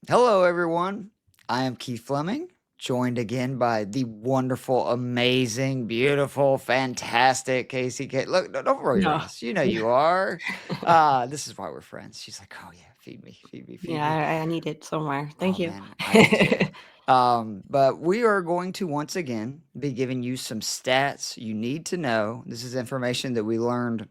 Hello, everyone. I am Keith Flemming, joined again by the wonderful, amazing, beautiful, fantastic Casey K. Look, don't roll your No. eyes. You know you are. This is why we're friends. She's like, oh, yeah, feed me, feed me, feed Yeah, me. I need it somewhere. Oh, Thank you. man, I do too. But we are going to once again be giving you some stats you need to know. This is information that we learned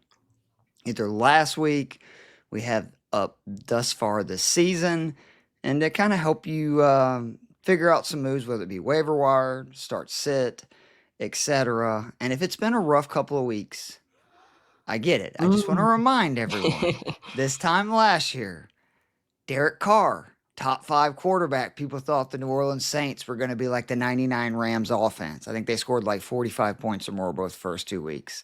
either last week, we have up thus far this season, and to kind of help you figure out some moves, whether it be waiver wire, start sit, etc. And if it's been a rough couple of weeks, I get it. I just want to Mm. remind everyone this time last year, Derek Carr, top five quarterback. People thought the New Orleans Saints were going to be like the 99 Rams offense. I think they scored like 45 points or more both first 2 weeks.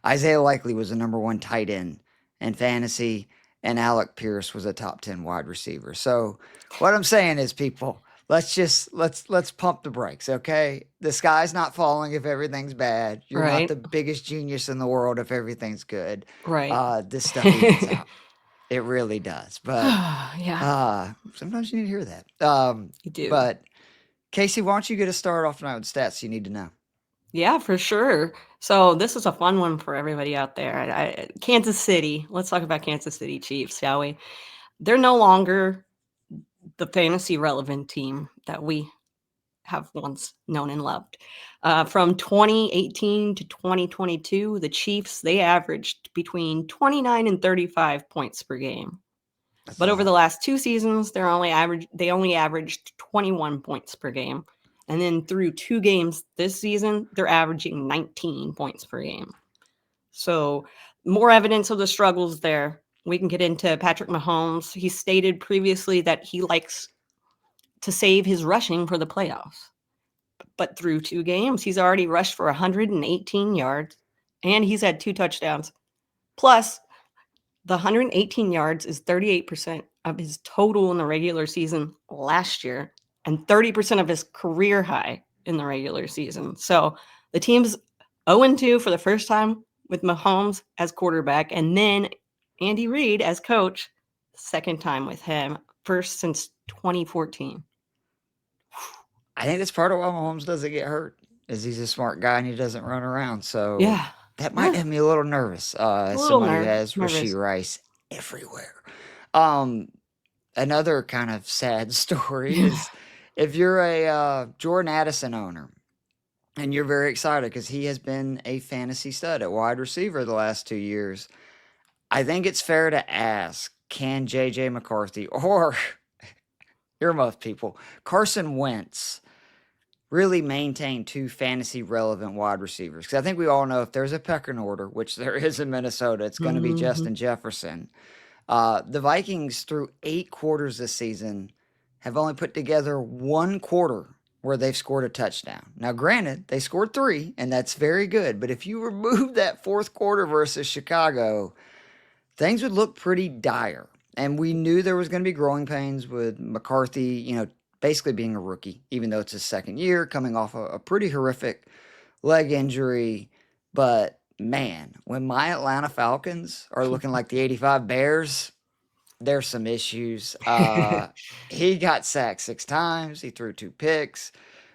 Isaiah Likely was the number one tight end in fantasy, and Alec Pierce was a top 10 wide receiver. So what I'm saying is, people, let's pump the brakes, okay? The sky's not falling if everything's bad. You're not Right, the biggest genius in the world if everything's good. right. This stuff evens out. It really does. But Yeah, sometimes you need to hear that. you do. But Casey, why don't you get us started off tonight with stats you need to know? Yeah, for sure. So this is a fun one for everybody out there. Kansas City. Let's talk about Kansas City Chiefs, shall we? They're no longer the fantasy relevant team that we have once known and loved. From 2018 to 2022, the Chiefs they averaged between 29 and 35 points per game. That's a But over lot. the last two seasons, they only averaged 21 points per game. And then through two games this season, they're averaging 19 points per game. So more evidence of the struggles there. We can get into Patrick Mahomes. He stated previously that he likes to save his rushing for the playoffs. But through two games, he's already rushed for 118 yards and he's had two touchdowns. Plus, the 118 yards is 38% of his total in the regular season last year and 30% of his career high in the regular season. So the team's 0-2 for the first time with Mahomes as quarterback, and then Andy Reid as coach, second time with him, first since 2014. I think that's part of why Mahomes doesn't get hurt, is he's a smart guy and he doesn't run around. So Yeah. that might Yeah. have me a little nervous, A as little somebody who has Rasheed nervous. Rice everywhere. Um, Another kind of sad story is if you're a Jordan Addison owner and you're very excited because he has been a fantasy stud at wide receiver the last 2 years, I think it's fair to ask, can JJ McCarthy or earmuff people, Carson Wentz really maintain two fantasy relevant wide receivers? Because I think we all know if there's a pecking order, which there is in Minnesota, it's going to be Mhm. Justin Jefferson. The Vikings, through 8 quarters this season, have only put together one quarter where they've scored a touchdown. Now, granted, they scored three, and that's very good. But if you remove that fourth quarter versus Chicago, things would look pretty dire. And we knew there was going to be growing pains with McCarthy, basically being a rookie, even though it's his second year, coming off a pretty horrific leg injury. But man, when my Atlanta Falcons are looking like the 85 Bears, there's some issues. He got sacked 6 times, he threw 2 picks.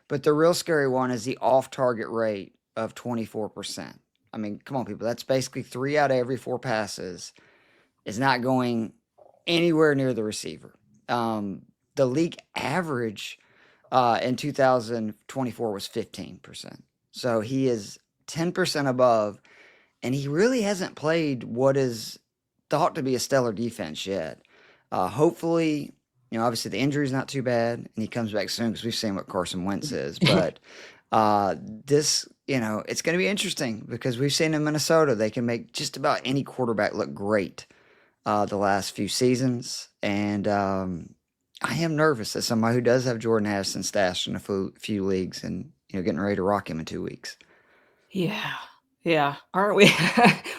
But the real scary one is the off target rate of 24%. I mean, come on, people. That's basically 3 out of every 4 passes is not going anywhere near the receiver. The league average in 2024 was 15%. So he is 10% above, and he really hasn't played what is thought to be a stellar defense yet. Hopefully, obviously the injury's not too bad, and he comes back soon because we've seen what Carson Wentz is. But this, it's going to be interesting because we've seen in Minnesota they can make just about any quarterback look great the last few seasons, and I am nervous as somebody who does have Jordan Addison stashed in a few leagues, and getting ready to rock him in 2 weeks. Yeah. Yeah. Aren't we?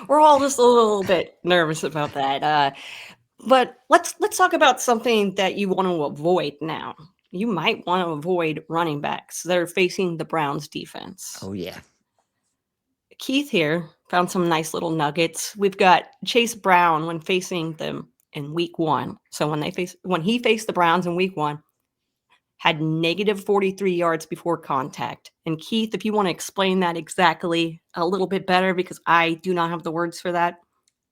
We're all just a little bit nervous about that. But let's talk about something that you want to avoid now. You might want to avoid running backs that are facing the Browns defense. Oh yeah, Keith here found some nice little nuggets. We've got Chase Brown when facing the in week 1. So when he faced the Browns in week 1, had negative 43 yards before contact. And Keith, if you want to explain that exactly a little bit better, because I do not have the words for that.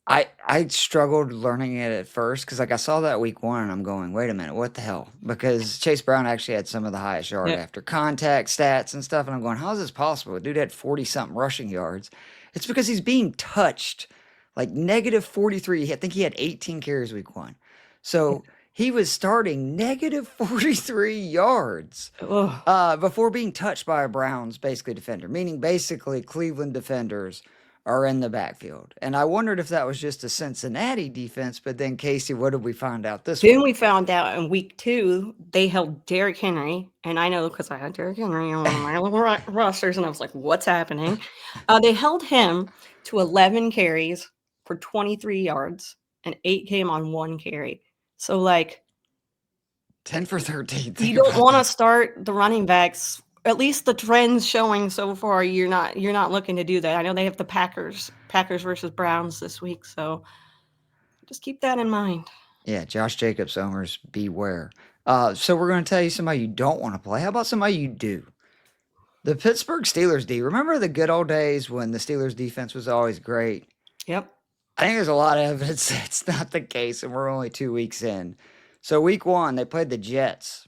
I struggled learning it at first because like I saw that week 1 and I'm going, wait a minute, what the hell? Because Chase Brown actually had some of the highest yard Yep. after contact stats and stuff, and I'm going, how is this possible? The dude had 40-something rushing yards. It's because he's being touched, like negative 43. I think he had 18 carries week 1, so he was starting negative 43 yards before being touched by a Browns basically defender, meaning basically Cleveland defenders are in the backfield. And I wondered if that was just a Cincinnati defense, but then Casey, what did we find out this Then week? we found out in week 2, they held Derrick Henry. And I know because I had Derrick Henry on one of my little rosters, and I was like, what's happening? They held him to 11 carries for 23 yards, and 8 came on 1 carry. So, like, 10 for 13. you Think don't about want to that. start the running backs. At least the trends showing so far, you're not looking to do that. I know they have the Packers versus Browns this week, so just keep that in mind. Yeah, Josh Jacobs owners, beware. So we're going to tell you somebody you don't want to play. How about somebody you do? The Pittsburgh Steelers D. Remember the good old days when the Steelers defense was always great? Yep. I think there's a lot of evidence that's not the case, and we're only 2 weeks in. So week 1, they played the Jets.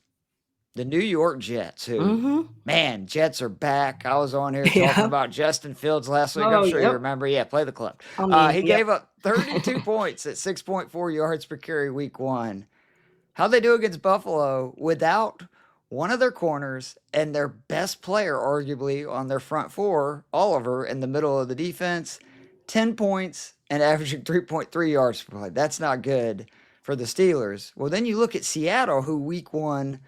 The New York Jets, who, man, Jets are back. I was on here talking Yeah. about Justin Fields last week. I'm Oh, sure you yep. remember. Yeah, play the clip. I mean, He yep. gave up 32 points at 6.4 yards per carry week 1. How'd they do against Buffalo without one of their corners and their best player, arguably, on their front four, Oliver, in the middle of the defense? 10 points and averaging 3.3 yards per play. That's not good for the Steelers. Well, then you look at Seattle, who week 1,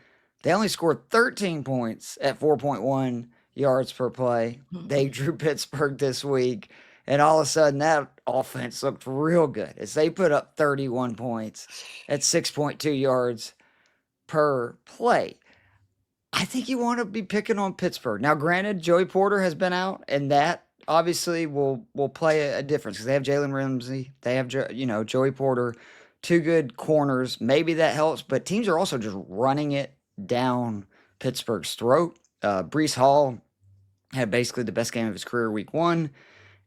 they only scored 13 points at 4.1 yards per play. They drew Pittsburgh this week, and all of a sudden that offense looked real good as they put up 31 points at 6.2 yards per play. I think you want to be picking on Pittsburgh. Now, granted, Joey Porter has been out, and that obviously will play a difference because they have Jalen Ramsey, they have Joey Porter, 2 good corners. Maybe that helps, but teams are also just running it down Pittsburgh's throat. Brees Hall had basically the best game of his career week 1,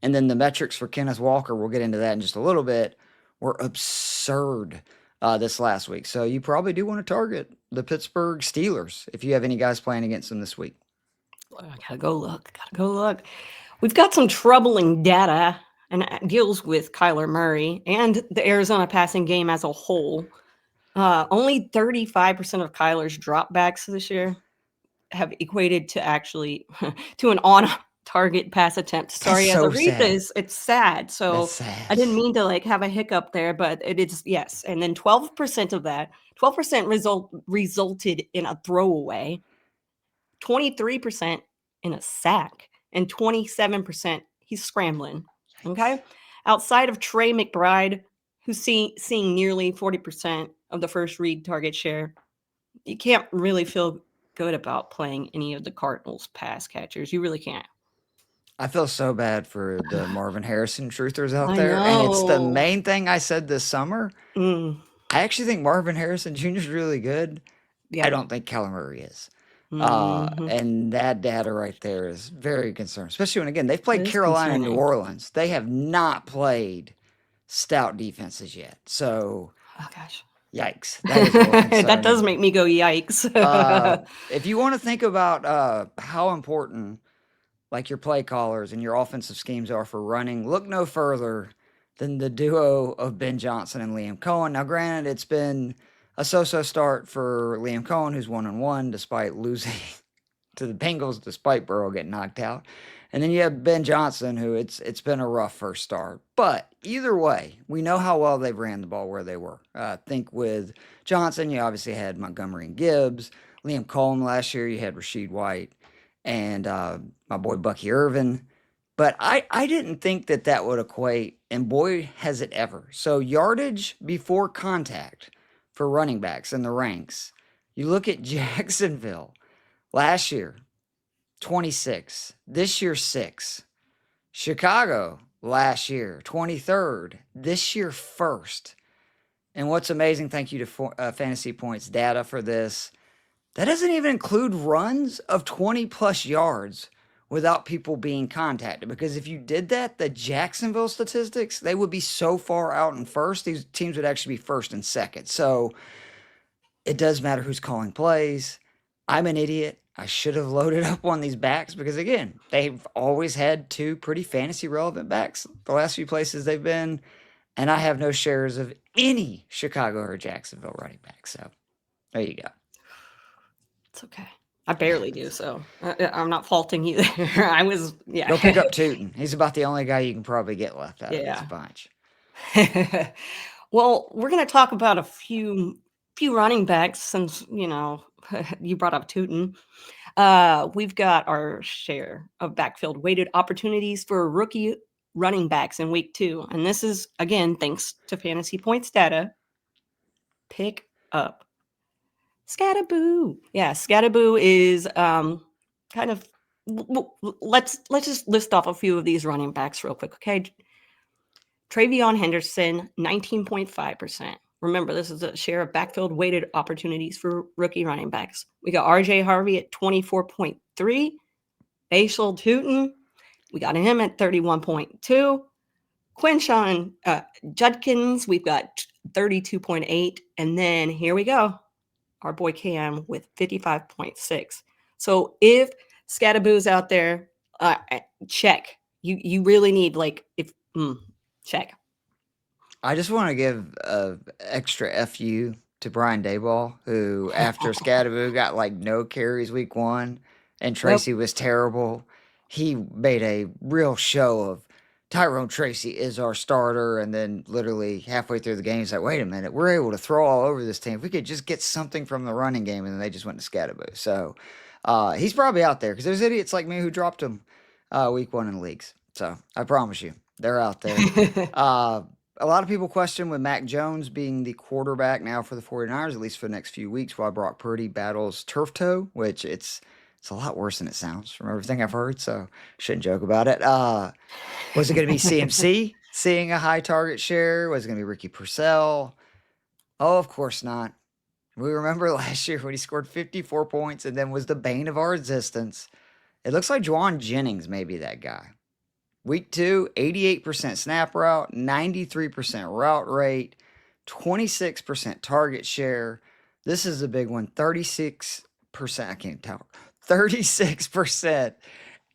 and then the metrics for Kenneth Walker, we'll get into that in just a little bit, were absurd this last week. So you probably do want to target the Pittsburgh Steelers if you have any guys playing against them this week. I gotta go look. We've got some troubling data, and it deals with Kyler Murray and the Arizona passing game as a whole. Only 35% of Kyler's dropbacks this year have equated to actually to an on-target pass attempt. Sorry, That's as I so read sad. this, it's sad. So That's sad. I didn't mean to like have a hiccup there, but it is, yes. And then 12% of that, 12% resulted in a throwaway, 23% in a sack, and 27% he's scrambling. Okay. Outside of Trey McBride, who's seeing nearly 40% of the first read target share, you can't really feel good about playing any of the Cardinals pass catchers. You really can't. I feel so bad for the Marvin Harrison truthers out I there. And it's the know. main thing I said this summer. Mm, I actually think Marvin Harrison Jr. is really good. I yeah. don't think Kyler Murray is. Mhm. And that data right there is very concerning, especially when, again, they've played It is Carolina and New concerning. Orleans. They have not played stout defenses yet. So, Oh gosh. yikes. That is a little concerning. That does make me go yikes. If you want to think about how important like your play callers and your offensive schemes are for running, look no further than the duo of Ben Johnson and Liam Cohen. Now, granted, it's been a so-so start for Liam Cohen, who's 1-1 despite losing to the Bengals, despite Burrow getting knocked out. And then you have Ben Johnson, who it's been a rough first start. But either way, we know how well they ran the ball where they were. I think with Johnson, you obviously had Montgomery and Gibbs. Liam Cohen last year, you had Rashid White and my boy Bucky Irvin. But I didn't think that would equate, and boy, has it ever. So yardage before contact for running backs in the ranks. You look at Jacksonville last year, 26. This year, 6. Chicago last year, 23rd. This year, 1st. And what's amazing, thank you to Fantasy Points data for this, that doesn't even include runs of 20 plus yards without people being contacted. Because if you did that, the Jacksonville statistics, they would be so far out in first. These teams would actually be first and second. So it does matter who's calling plays. I'm an idiot. I should have loaded up on these backs because, again, they've always had two pretty fantasy relevant backs the last few places they've been. And I have no shares of any Chicago or Jacksonville running back. So there you go. It's okay. I barely do, so I'm not faulting you there. I was, yeah. Go pick up Tootin. He's about the only guy you can probably get left out of this bunch. Well, we're going to talk about a few running backs since, you brought up Tootin. We've got our share of backfield weighted opportunities for rookie running backs in week 2. And this is, again, thanks to Fantasy Points data. Pick up Scatterboo. Yeah, Scatterboo is kind of, let's just list off a few of these running backs real quick, okay? Travion Henderson, 19.5%. Remember, this is a share of backfield weighted opportunities for rookie running backs. We got RJ Harvey at 24.3. Basil Tootin, we got him at 31.2. Quinshawn Judkins, we've got 32.8. And then here we go, our boy Cam with 55.6. So if Scatterboo's out there, check. You really need check. I just want to give an extra FU to Brian Dayball, who after Scatterboo got no carries week 1 and Tracy was terrible, he made a real show of Tyrone Tracy is our starter. And then literally halfway through the game, he's like, wait a minute, we're able to throw all over this team. If we could just get something from the running game. And then they just went to Scatterboo. So he's probably out there because there's idiots like me who dropped him week 1 in leagues. So I promise you, they're out there. A lot of people question with Mac Jones being the quarterback now for the 49ers, at least for the next few weeks, while Brock Purdy battles turf toe, which it's a lot worse than it sounds from everything I've heard, so shouldn't joke about it. Was it going to be CMC seeing a high target share? Was it going to be Ricky Purcell? Oh, of course not. We remember last year when he scored 54 points and then was the bane of our existence. It looks like Jauan Jennings may be that guy. Week 2, 88% snap route, 93% route rate, 26% target share. This is a big one, 36%, I can't tell, 36%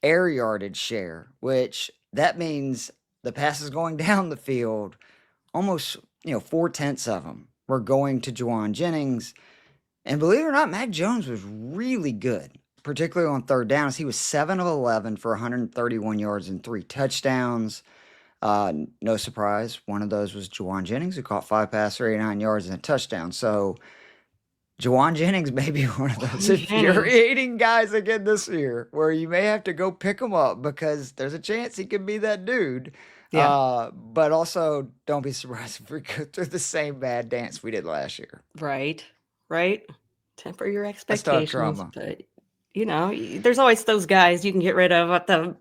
air yardage share, which that means the passes going down the field, almost, 4/10 of them were going to Jauan Jennings. And believe it or not, Mac Jones was really good, particularly on third downs. He was 7 of 11 for 131 yards and 3 touchdowns. No surprise, one of those was Jauan Jennings, who caught 5 passes for 89 yards and a touchdown. So Jauan Jennings may be one of those infuriating guys again this year where you may have to go pick him up because there's a chance he could be that dude. Yeah. But also, don't be surprised if we go through the same bad dance we did last year. Right. Temper your expectations. But, there's always those guys you can get rid of at the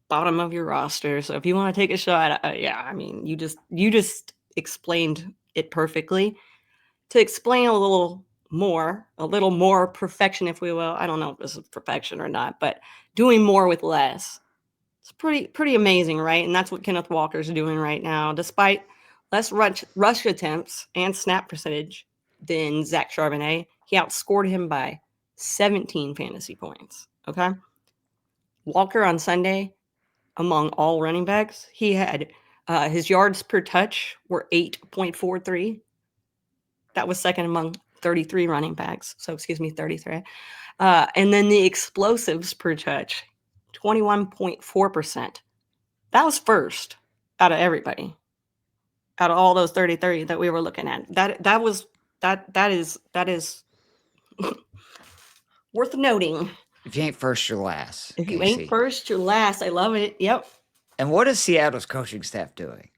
bottom of your roster. So if you want to take a shot, you just explained it perfectly. To explain a little more perfection, if we will. I don't know if this is perfection or not, but doing more with less. It's pretty amazing, right? And that's what Kenneth Walker's doing right now. Despite less rush attempts and snap percentage than Zach Charbonnet, he outscored him by 17 fantasy points. Okay. Walker on Sunday, among all running backs, he had his yards per touch were 8.43. That was second among 33 running backs. So, 33. And then the explosives per touch, 21.4%. That was first out of everybody. Out of all those 33 that we were looking at. That is worth noting. If you ain't first, you're last. If you ain't first, you're last. I love it. Yep. And what is Seattle's coaching staff doing?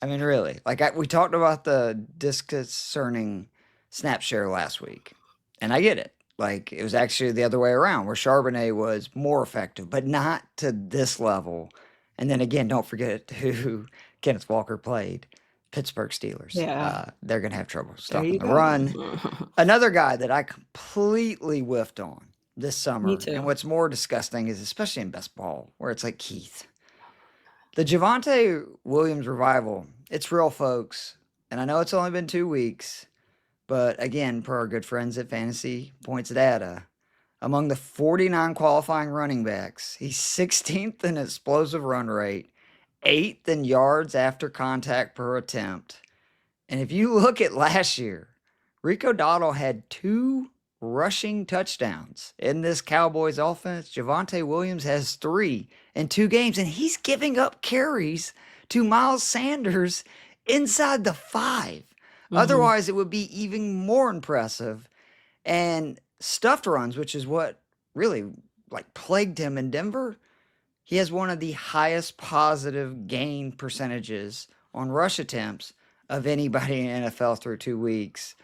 I mean, really, we talked about the disconcerting snap share last week, and I get it. It was actually the other way around, where Charbonnet was more effective, but not to this level. And then again, don't forget who Kenneth Walker played. Pittsburgh Steelers. Yeah. They're going to have trouble There stopping you the go. run. Another guy that I completely whiffed on this summer, Me and too. what's more disgusting is especially in best ball, where it's like Keith. The Javonte Williams revival, it's real, folks. And I know it's only been 2 weeks, but again, per our good friends at Fantasy Points Data, among the 49 qualifying running backs, he's 16th in explosive run rate, 8th in yards after contact per attempt. And if you look at last year, Rico Dowdle had 2 rushing touchdowns in this Cowboys offense. Javonte Williams has 3 in 2 games, and he's giving up carries to Miles Sanders inside the 5. Mhm. Otherwise, it would be even more impressive. And stuffed runs, which is what really like plagued him in Denver, he has one of the highest positive gain percentages on rush attempts of anybody in NFL through 2 weeks.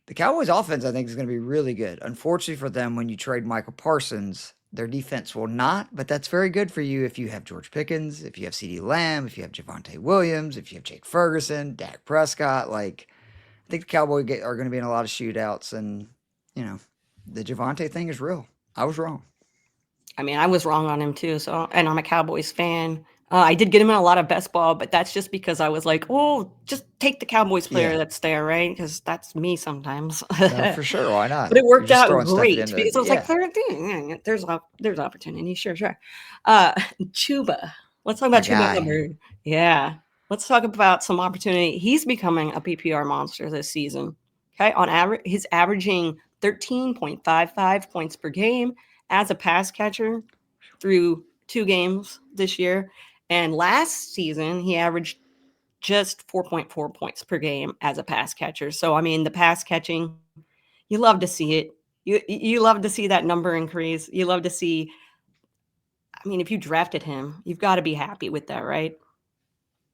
The Cowboys offense, I think, is going to be really good. Unfortunately for them, when you trade Michael Parsons, their defense will not, but that's very good for you if you have George Pickens, if you have CeeDee Lamb, if you have Javonte Williams, if you have Jake Ferguson, Dak Prescott. Like, I think the Cowboys are going to be in a lot of shootouts, and, you know, the Javonte thing is real. I was wrong. I mean, I was wrong on him too. So, and I'm a Cowboys fan. I did get him in a lot of best ball, but that's just because I was like, oh, just take the Cowboys player Yeah. that's there, right? Because that's me sometimes. No, for sure. Why not? But it You're worked just out throwing stuff great into because I was like, yeah. there's opportunity. Sure, sure. Chuba. Let's talk My about Chuba guy. Hubbard. Yeah. Let's talk about some opportunity. He's becoming a PPR monster this season. Okay. On average, he's averaging 13.55 points per game as a pass catcher through 2 games this year. And last season, he averaged just 4.4 points per game as a pass catcher. So, I mean, the pass catching, you love to see it. You love to see that number increase. You love to see, I mean, if you drafted him, you've got to be happy with that, right?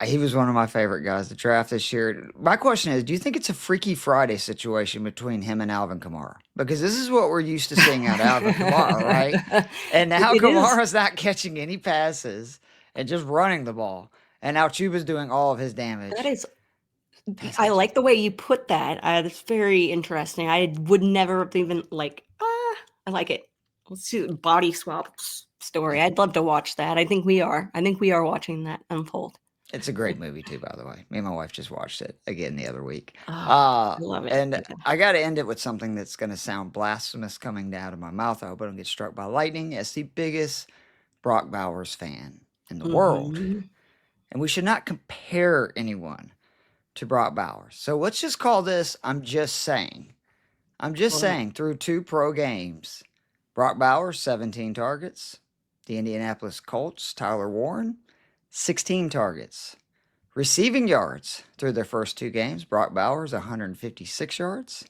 He was one of my favorite guys to draft this year. My question is, do you think it's a Freaky Friday situation between him and Alvin Kamara? Because this is what we're used to seeing out of Alvin Kamara, right? And now It is. Kamara's not catching any passes and just running the ball. And now Chuba's doing all of his That damage. is, Pass I catching. like the way you put that. It's very interesting. I would never have even I like it. Let's do body swap story. I'd love to watch that. I think we are. I think we are watching that unfold. It's a great movie too, by the way. Me and my wife just watched it again the other week. Oh, I love it. And I got to end it with something that's going to sound blasphemous coming out of my mouth. I hope I don't get struck by lightning. As the biggest Brock Bowers fan in the world, Mhm. and we should not compare anyone to Brock Bowers. So let's just call this I'm just saying. I'm just Well, saying through 2 pro games, Brock Bowers, 17 targets. The Indianapolis Colts, Tyler Warren, 16 targets. Receiving yards through their first 2 games, Brock Bowers, 156 yards.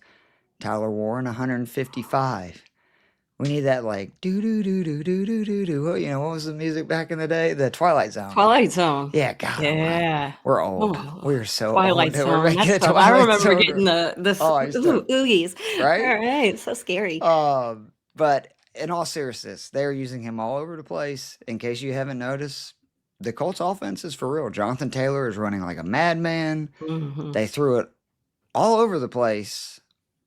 Tyler Warren, 155. We need that like do do do do do do do do. You know, what was the music back in the day? The Twilight Zone. Twilight Zone. Yeah, God almighty. Yeah. We're old. Oh, We're so old Twilight that we're Zone. making That's a tough. I Twilight remember Zone. getting the Oh, I used to, oogies. right? All right, so scary. But in all seriousness, they're using him all over the place. In case you haven't noticed, the Colts offense is for real. Jonathan Taylor is running like a madman. Mhm. They threw it all over the place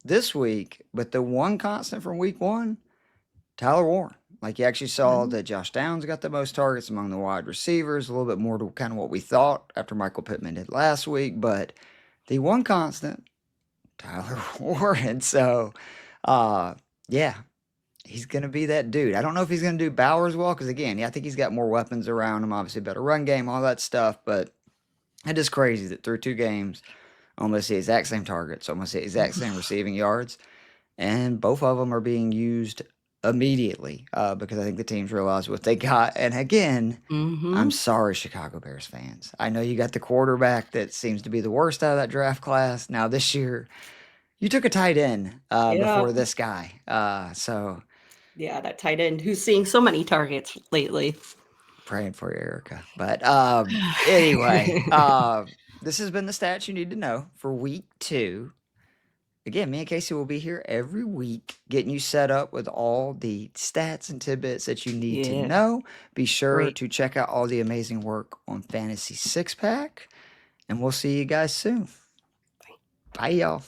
this week, but the one constant from week 1, Tyler Warren. Like you actually saw Mhm. that Josh Downs got the most targets among the wide receivers, a little bit more to kind of what we thought after Michael Pittman did last week. But the one constant, Tyler Warren. So, yeah, he's going to be that dude. I don't know if he's going to do Bowers well because, again, yeah, I think he's got more weapons around him, obviously, better run game, all that stuff. But it is crazy that through 2 games, almost the exact same targets, almost the exact same receiving yards, and both of them are being used immediately because I think the teams realize what they got. And again, I'm Mhm. sorry, Chicago Bears fans. I know you got the quarterback that seems to be the worst out of that draft class. Now this year, you took a tight end Yeah. before this guy. So Yeah, that tight end who's seeing so many targets lately. praying for you, Erica. But anyway, this has been the stats you need to know for week 2. Again, me and Casey will be here every week getting you set up with all the stats and tidbits that you need to Yeah. know. Be sure Great. to check out all the amazing work on Fantasy Six Pack. And we'll see you guys soon. Bye, y'all.